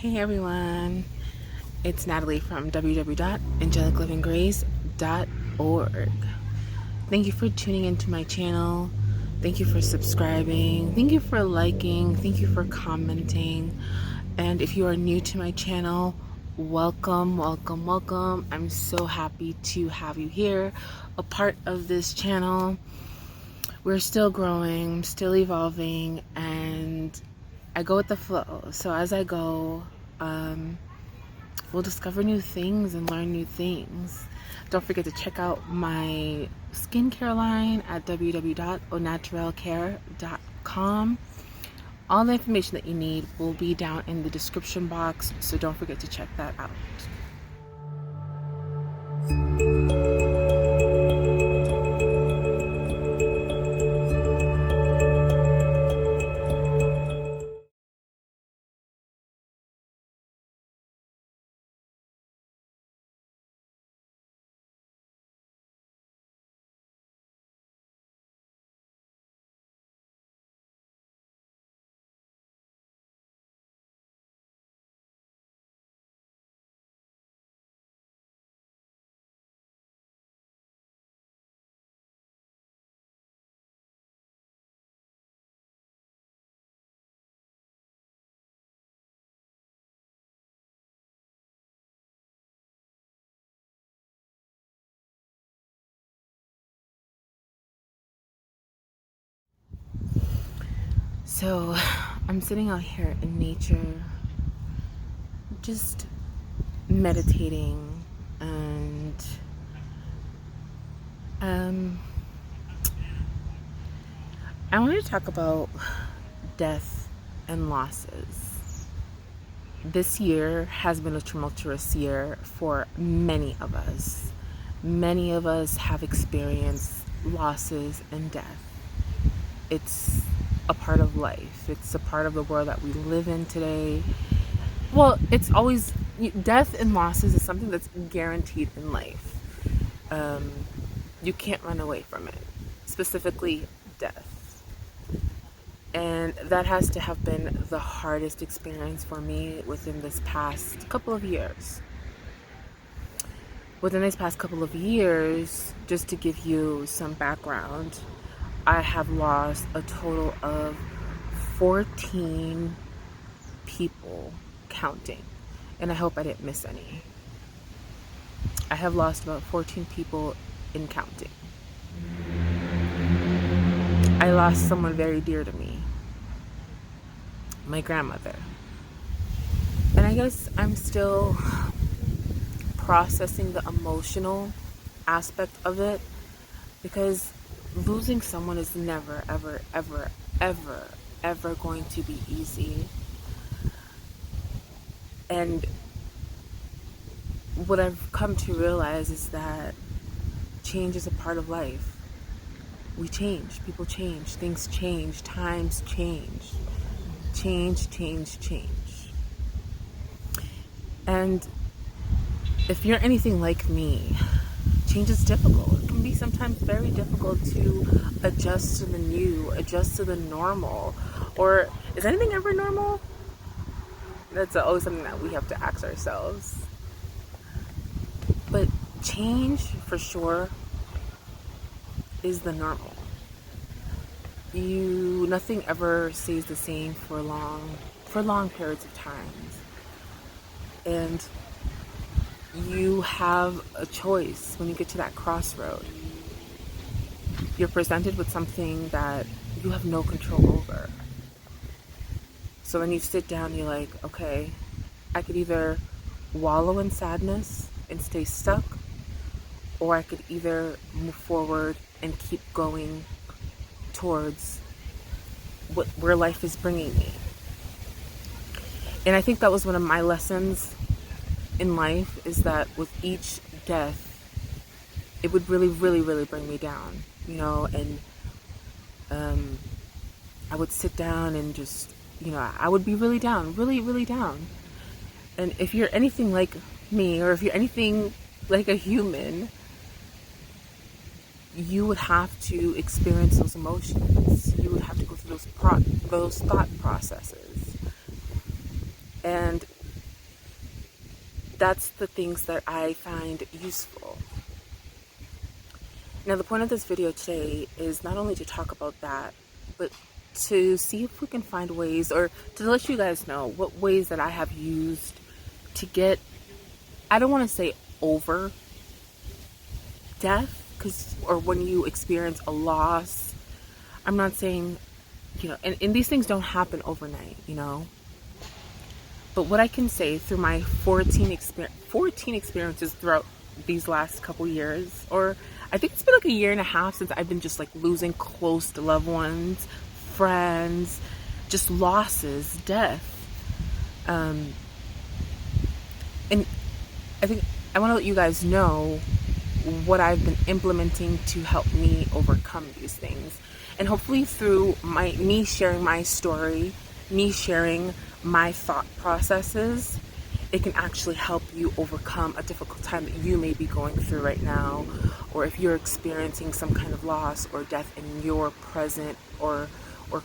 Hey everyone, it's Natalie from www.angelicloveandgrace.org. Thank you for tuning into my channel. Thank you for subscribing. Thank you for liking. Thank you for commenting. And if you are new to my channel, welcome, welcome, welcome. I'm so happy to have you here, a part of this channel. We're still growing, still evolving, and I go with the flow. So as I go, we'll discover new things and learn new things. Don't forget to check out my skincare line at www.onaturelcare.com. All the information that you need will be down in the description box, so don't forget to check that out. So I'm sitting out here in nature, just meditating, and I want to talk about death and losses. This year has been a tumultuous year for many of us. Many of us have experienced losses and death. It's a part of life. It's a part of the world that we live in today. Well, it's always, death and losses is something that's guaranteed in life. You can't run away from it, specifically death. And that has to have been the hardest experience for me within this past couple of years. Within this past couple of years, just to give you some background, I have lost a total of 14 people, counting. And I hope I didn't miss any. I have lost about 14 people in counting. I lost someone very dear to me, my grandmother. And I guess I'm still processing the emotional aspect of it, because losing someone is never, ever, ever, ever, ever going to be easy. And what I've come to realize is that change is a part of life. We change, people change, things change, times change. Change. And if you're anything like me, change is difficult. It can be sometimes very difficult to adjust to the new, adjust to the normal. Or is anything ever normal? That's always something that we have to ask ourselves. But change, for sure, is the normal. Nothing ever stays the same for long periods of time. And you have a choice when you get to that crossroad. You're presented with something that you have no control over. So then you sit down and you're like, okay, I could either wallow in sadness and stay stuck, or I could either move forward and keep going towards where life is bringing me. And I think that was one of my lessons in life, is that with each death, it would really, really, really bring me down, and I would sit down and just, I would be really down, really, really down. And if you're anything like me, or if you're anything like a human, you would have to experience those emotions. You would have to go through those thought processes. And that's the things that I find useful. Now, the point of this video today is not only to talk about that, but to see if we can find ways, or to let you guys know what ways that I have used to get, I don't want to say over death, or when you experience a loss. I'm not saying, and these things don't happen overnight, But what I can say through my 14 experiences throughout these last couple years, or I think it's been like a year and a half since I've been just like losing close to loved ones, friends, just losses, death. And I think I want to let you guys know what I've been implementing to help me overcome these things. And hopefully through me sharing my story, me sharing my thought processes, it can actually help you overcome a difficult time that you may be going through right now, or if you're experiencing some kind of loss or death in your present or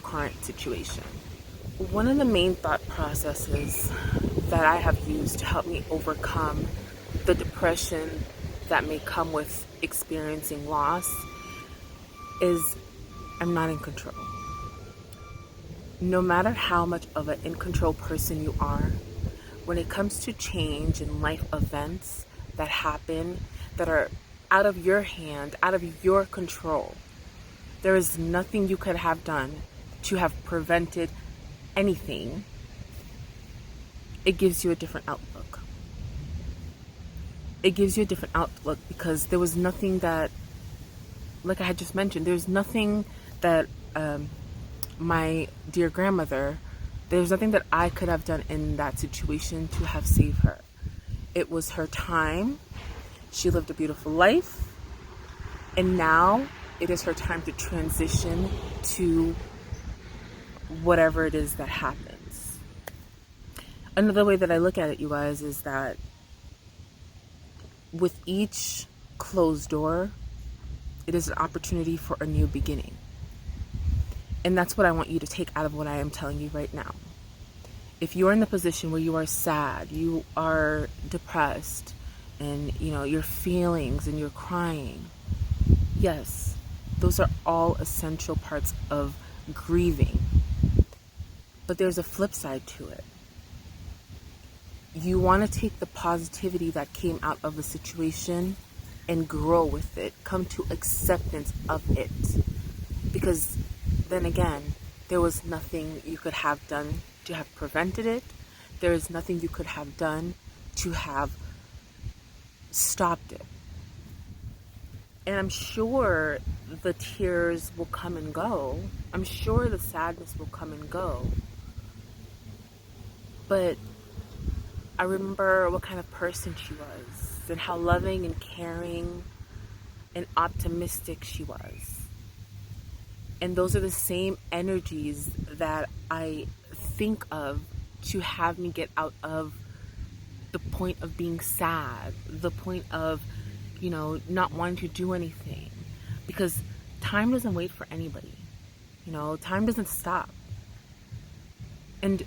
current situation. One of the main thought processes that I have used to help me overcome the depression that may come with experiencing loss is I'm not in control. No matter how much of an in control person you are, when it comes to change and life events that happen that are out of your hand, out of your control, there is nothing you could have done to have prevented anything. It gives you a different outlook. It gives you a different outlook because there was nothing that, like I had just mentioned, there's nothing that my dear grandmother, there's nothing that I could have done in that situation to have saved her. It was her time. She lived a beautiful life. And now it is her time to transition to whatever it is that happens. Another way that I look at it, you guys, is that with each closed door, it is an opportunity for a new beginning. And that's what I want you to take out of what I am telling you right now. If you're in the position where you are sad, you are depressed, and your feelings and you're crying, yes, those are all essential parts of grieving. But there's a flip side to it. You want to take the positivity that came out of the situation and grow with it, come to acceptance of it. Because then again, there was nothing you could have done to have prevented it. There is nothing you could have done to have stopped it. And I'm sure the tears will come and go. I'm sure the sadness will come and go. But I remember what kind of person she was and how loving and caring and optimistic she was. And those are the same energies that I think of to have me get out of the point of being sad, the point of, not wanting to do anything. Because time doesn't wait for anybody. Time doesn't stop. And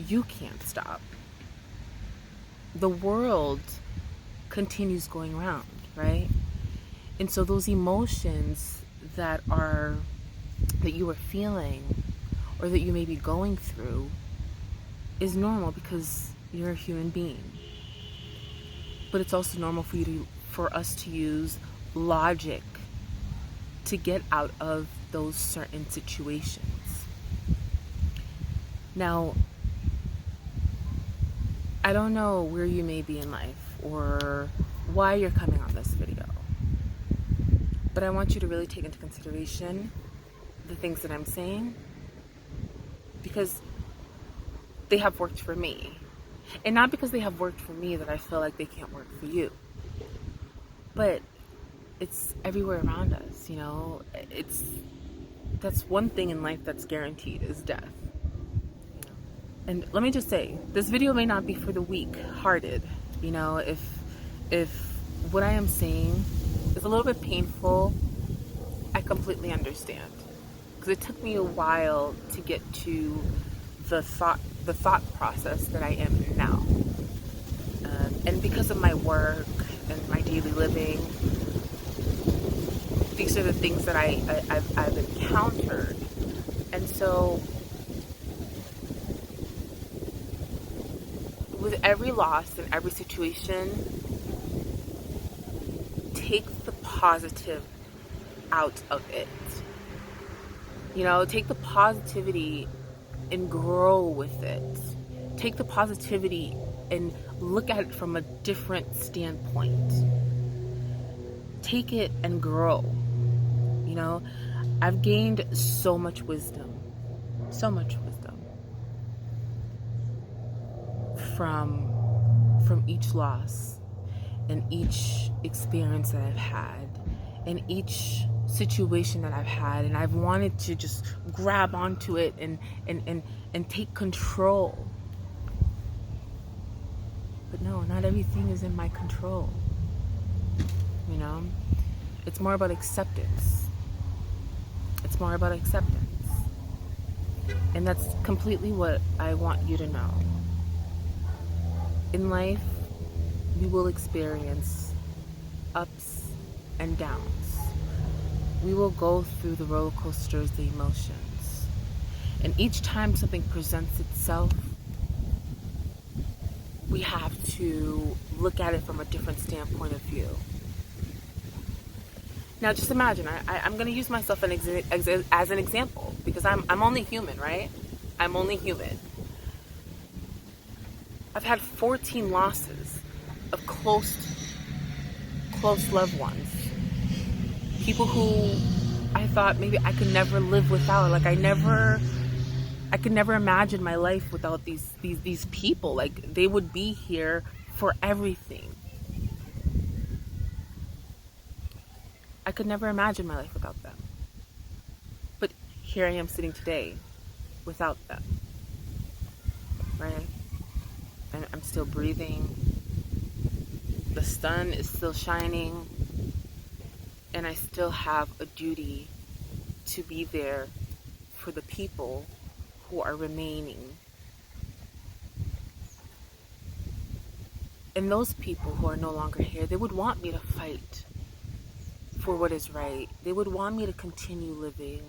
you can't stop. The world continues going around, right? And so those emotions that you are feeling or that you may be going through is normal because you're a human being. But it's also normal for us to use logic to get out of those certain situations. Now, I don't know where you may be in life or why you're coming on this video, but I want you to really take into consideration the things that I'm saying, because they have worked for me. And not because they have worked for me that I feel like they can't work for you. But it's everywhere around us, that's one thing in life that's guaranteed is death. And let me just say, this video may not be for the weak-hearted. If what I am saying is a little bit painful, I completely understand. Because it took me a while to get to the thought process that I am in now. And because of my work and my daily living, these are the things that I've encountered. And so with every loss and every situation, take the positive out of it. Take the positivity and grow with it. Take the positivity and look at it from a different standpoint. Take it and grow. I've gained so much wisdom from each loss and each experience that I've had and each situation that I've had, and I've wanted to just grab onto it and take control. But no, not everything is in my control. It's more about acceptance. And that's completely what I want you to know. In life, we will experience ups and downs. We will go through the roller coasters, the emotions. And each time something presents itself, we have to look at it from a different standpoint of view. Now, just imagine, I'm going to use myself as an example, because I'm only human, right? I'm only human. I've had 14 losses of close loved ones. People who I thought maybe I could never live without. Like I could never imagine my life without these people. Like they would be here for everything. I could never imagine my life without them. But here I am sitting today without them. Right? And I'm still breathing. The sun is still shining. And I still have a duty to be there for the people who are remaining. And those people who are no longer here, they would want me to fight for what is right. They would want me to continue living.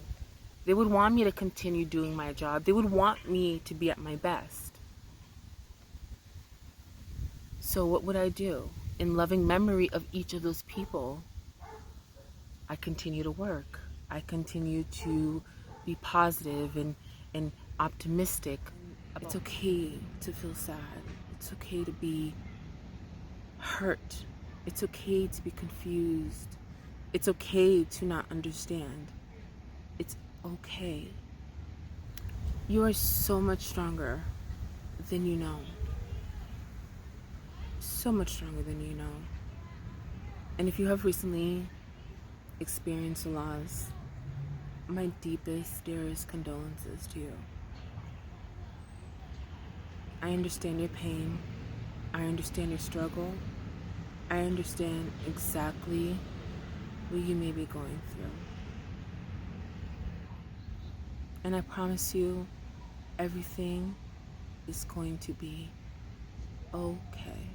They would want me to continue doing my job. They would want me to be at my best. So what would I do? In loving memory of each of those people, I continue to work. I continue to be positive and optimistic. It's okay to feel sad. It's okay to be hurt. It's okay to be confused. It's okay to not understand. It's okay. You are so much stronger than you know. So much stronger than you know. And if you have recently experienced a loss, my deepest, dearest condolences to you. I understand your pain. I understand your struggle. I understand exactly what you may be going through. And I promise you, everything is going to be okay.